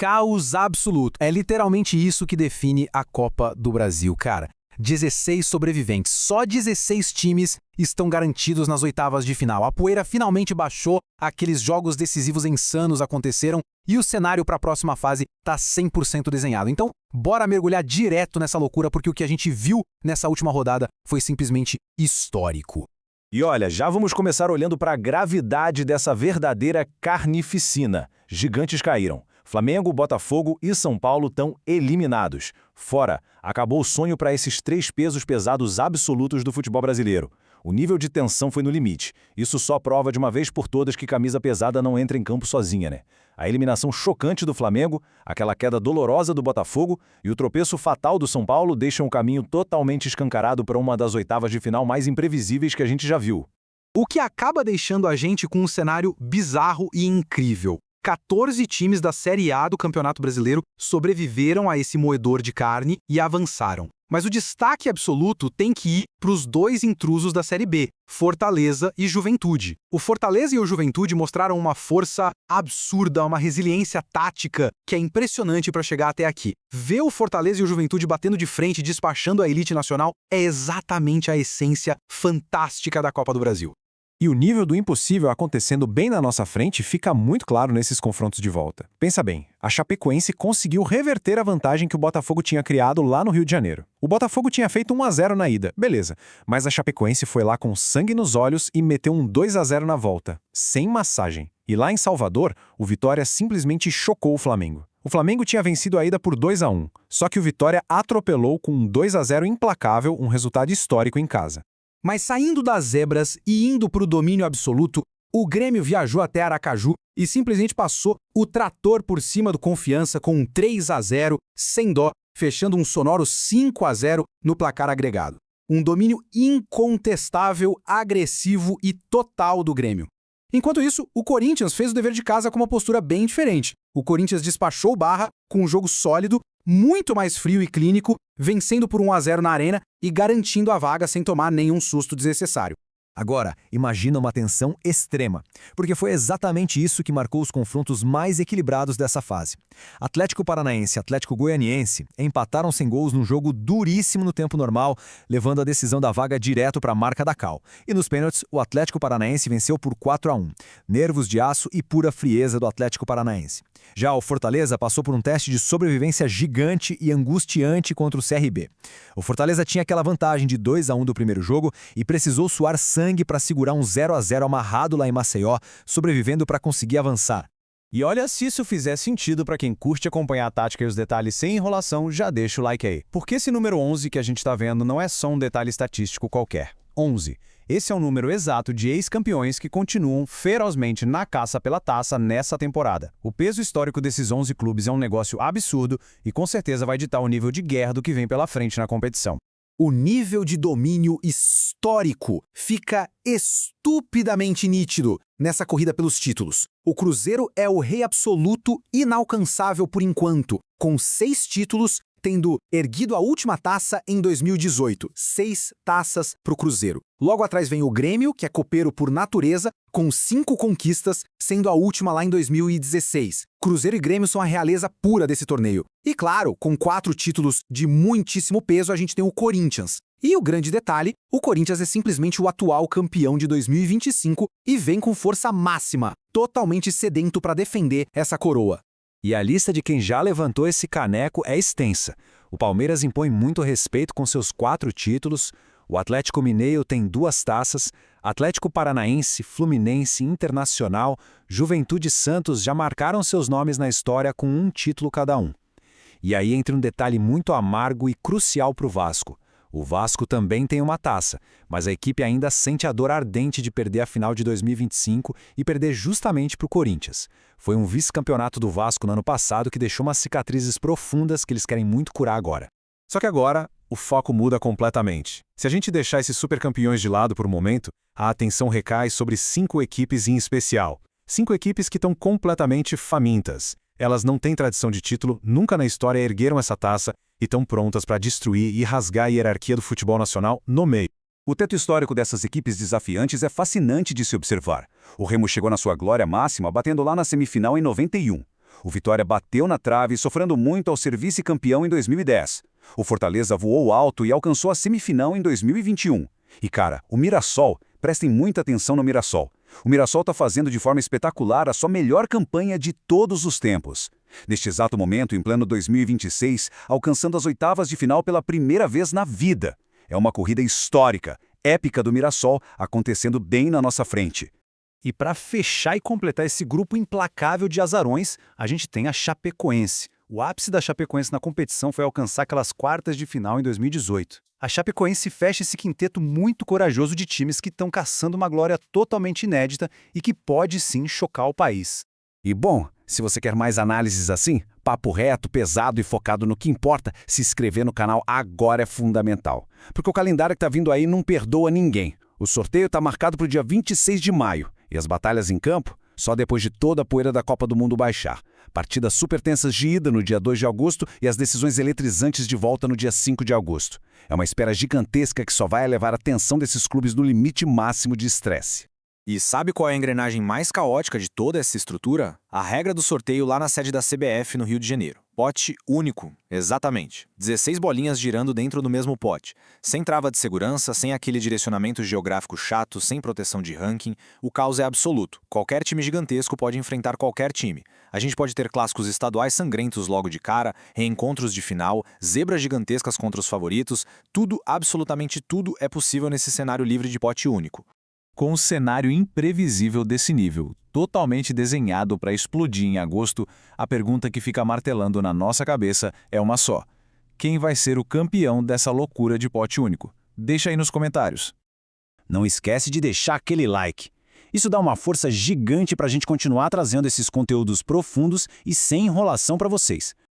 caos absoluto. É literalmente isso que define a Copa do Brasil, cara. 16 sobreviventes, só 16 times estão garantidos nas oitavas de final. A poeira finalmente baixou, aqueles jogos decisivos insanos aconteceram e o cenário para a próxima fase está 100% desenhado. Então, bora mergulhar direto nessa loucura, porque o que a gente viu nessa última rodada foi simplesmente histórico. E olha, já vamos começar olhando para a gravidade dessa verdadeira carnificina. Gigantes caíram. Flamengo, Botafogo e São Paulo estão eliminados. Fora, acabou o sonho para esses três pesos pesados absolutos do futebol brasileiro. O nível de tensão foi no limite. Isso só prova de uma vez por todas que camisa pesada não entra em campo sozinha, né? A eliminação chocante do Flamengo, aquela queda dolorosa do Botafogo e o tropeço fatal do São Paulo deixam o caminho totalmente escancarado para uma das oitavas de final mais imprevisíveis que a gente já viu. O que acaba deixando a gente com um cenário bizarro e incrível. 14 times da Série A do Campeonato Brasileiro sobreviveram a esse moedor de carne e avançaram. Mas o destaque absoluto tem que ir para os dois intrusos da Série B, Fortaleza e Juventude. O Fortaleza e o Juventude mostraram uma força absurda, uma resiliência tática que é impressionante para chegar até aqui. Ver o Fortaleza e o Juventude batendo de frente e despachando a elite nacional é exatamente a essência fantástica da Copa do Brasil. E o nível do impossível acontecendo bem na nossa frente fica muito claro nesses confrontos de volta. Pensa bem, a Chapecoense conseguiu reverter a vantagem que o Botafogo tinha criado lá no Rio de Janeiro. O Botafogo tinha feito 1-0 na ida, beleza, mas a Chapecoense foi lá com sangue nos olhos e meteu um 2-0 na volta, sem massagem. E lá em Salvador, o Vitória simplesmente chocou o Flamengo. O Flamengo tinha vencido a ida por 2-1, só que o Vitória atropelou com um 2-0 implacável, um resultado histórico em casa. Mas saindo das zebras e indo para o domínio absoluto, o Grêmio viajou até Aracaju e simplesmente passou o trator por cima do Confiança com um 3-0, sem dó, fechando um sonoro 5-0 no placar agregado. Um domínio incontestável, agressivo e total do Grêmio. Enquanto isso, o Corinthians fez o dever de casa com uma postura bem diferente. O Corinthians despachou o Barra com um jogo sólido, muito mais frio e clínico, vencendo por 1-0 na arena e garantindo a vaga sem tomar nenhum susto desnecessário. Agora, imagina uma tensão extrema, porque foi exatamente isso que marcou os confrontos mais equilibrados dessa fase. Atlético Paranaense e Atlético Goianiense empataram sem gols num jogo duríssimo no tempo normal, levando a decisão da vaga direto para a marca da cal. E nos pênaltis, o Atlético Paranaense venceu por 4-1. Nervos de aço e pura frieza do Atlético Paranaense. Já o Fortaleza passou por um teste de sobrevivência gigante e angustiante contra o CRB. O Fortaleza tinha aquela vantagem de 2-1 do primeiro jogo e precisou suar sangue para segurar um 0-0 amarrado lá em Maceió, sobrevivendo para conseguir avançar. E olha, se isso fizer sentido para quem curte acompanhar a tática e os detalhes sem enrolação, já deixa o like aí. Porque esse número 11 que a gente está vendo não é só um detalhe estatístico qualquer. 11. Esse é o número exato de ex-campeões que continuam ferozmente na caça pela taça nessa temporada. O peso histórico desses 11 clubes é um negócio absurdo e com certeza vai ditar o nível de guerra do que vem pela frente na competição. O nível de domínio histórico fica estupidamente nítido nessa corrida pelos títulos. O Cruzeiro é o rei absoluto, inalcançável por enquanto, com 6 títulos, tendo erguido a última taça em 2018. 6 taças para o Cruzeiro. Logo atrás vem o Grêmio, que é copeiro por natureza, com 5 conquistas, sendo a última lá em 2016. Cruzeiro e Grêmio são a realeza pura desse torneio. E claro, com 4 títulos de muitíssimo peso, a gente tem o Corinthians. E o grande detalhe, o Corinthians é simplesmente o atual campeão de 2025 e vem com força máxima, totalmente sedento para defender essa coroa. E a lista de quem já levantou esse caneco é extensa. O Palmeiras impõe muito respeito com seus 4 títulos, o Atlético Mineiro tem 2 taças, Atlético Paranaense, Fluminense, Internacional, Juventude e Santos já marcaram seus nomes na história com 1 título cada um. E aí entra um detalhe muito amargo e crucial para o Vasco. O Vasco também tem uma taça, mas a equipe ainda sente a dor ardente de perder a final de 2025 e perder justamente para o Corinthians. Foi um vice-campeonato do Vasco no ano passado que deixou umas cicatrizes profundas que eles querem muito curar agora. Só que agora, o foco muda completamente. Se a gente deixar esses supercampeões de lado por um momento, a atenção recai sobre 5 equipes em especial. 5 equipes que estão completamente famintas. Elas não têm tradição de título, nunca na história ergueram essa taça e estão prontas para destruir e rasgar a hierarquia do futebol nacional no meio. O teto histórico dessas equipes desafiantes é fascinante de se observar. O Remo chegou na sua glória máxima batendo lá na semifinal em 91. O Vitória bateu na trave, sofrendo muito ao ser vice-campeão em 2010. O Fortaleza voou alto e alcançou a semifinal em 2021. E cara, o Mirassol, prestem muita atenção no Mirassol. O Mirassol está fazendo de forma espetacular a sua melhor campanha de todos os tempos. Neste exato momento, em pleno 2026, alcançando as oitavas de final pela primeira vez na vida. É uma corrida histórica, épica do Mirassol, acontecendo bem na nossa frente. E para fechar e completar esse grupo implacável de azarões, a gente tem a Chapecoense. O ápice da Chapecoense na competição foi alcançar aquelas quartas de final em 2018. A Chapecoense fecha esse quinteto muito corajoso de times que estão caçando uma glória totalmente inédita e que pode sim chocar o país. E bom, se você quer mais análises assim, papo reto, pesado e focado no que importa, se inscrever no canal agora é fundamental. Porque o calendário que tá vindo aí não perdoa ninguém. O sorteio tá marcado para o dia 26 de maio e as batalhas em campo só depois de toda a poeira da Copa do Mundo baixar. Partidas super tensas de ida no dia 2 de agosto e as decisões eletrizantes de volta no dia 5 de agosto. É uma espera gigantesca que só vai elevar a tensão desses clubes no limite máximo de estresse. E sabe qual é a engrenagem mais caótica de toda essa estrutura? A regra do sorteio lá na sede da CBF no Rio de Janeiro. Pote único, exatamente. 16 bolinhas girando dentro do mesmo pote. Sem trava de segurança, sem aquele direcionamento geográfico chato, sem proteção de ranking, o caos é absoluto. Qualquer time gigantesco pode enfrentar qualquer time. A gente pode ter clássicos estaduais sangrentos logo de cara, reencontros de final, zebras gigantescas contra os favoritos, tudo, absolutamente tudo é possível nesse cenário livre de pote único. Com um cenário imprevisível desse nível, totalmente desenhado para explodir em agosto, a pergunta que fica martelando na nossa cabeça é uma só. Quem vai ser o campeão dessa loucura de pote único? Deixa aí nos comentários. Não esquece de deixar aquele like. Isso dá uma força gigante para a gente continuar trazendo esses conteúdos profundos e sem enrolação para vocês.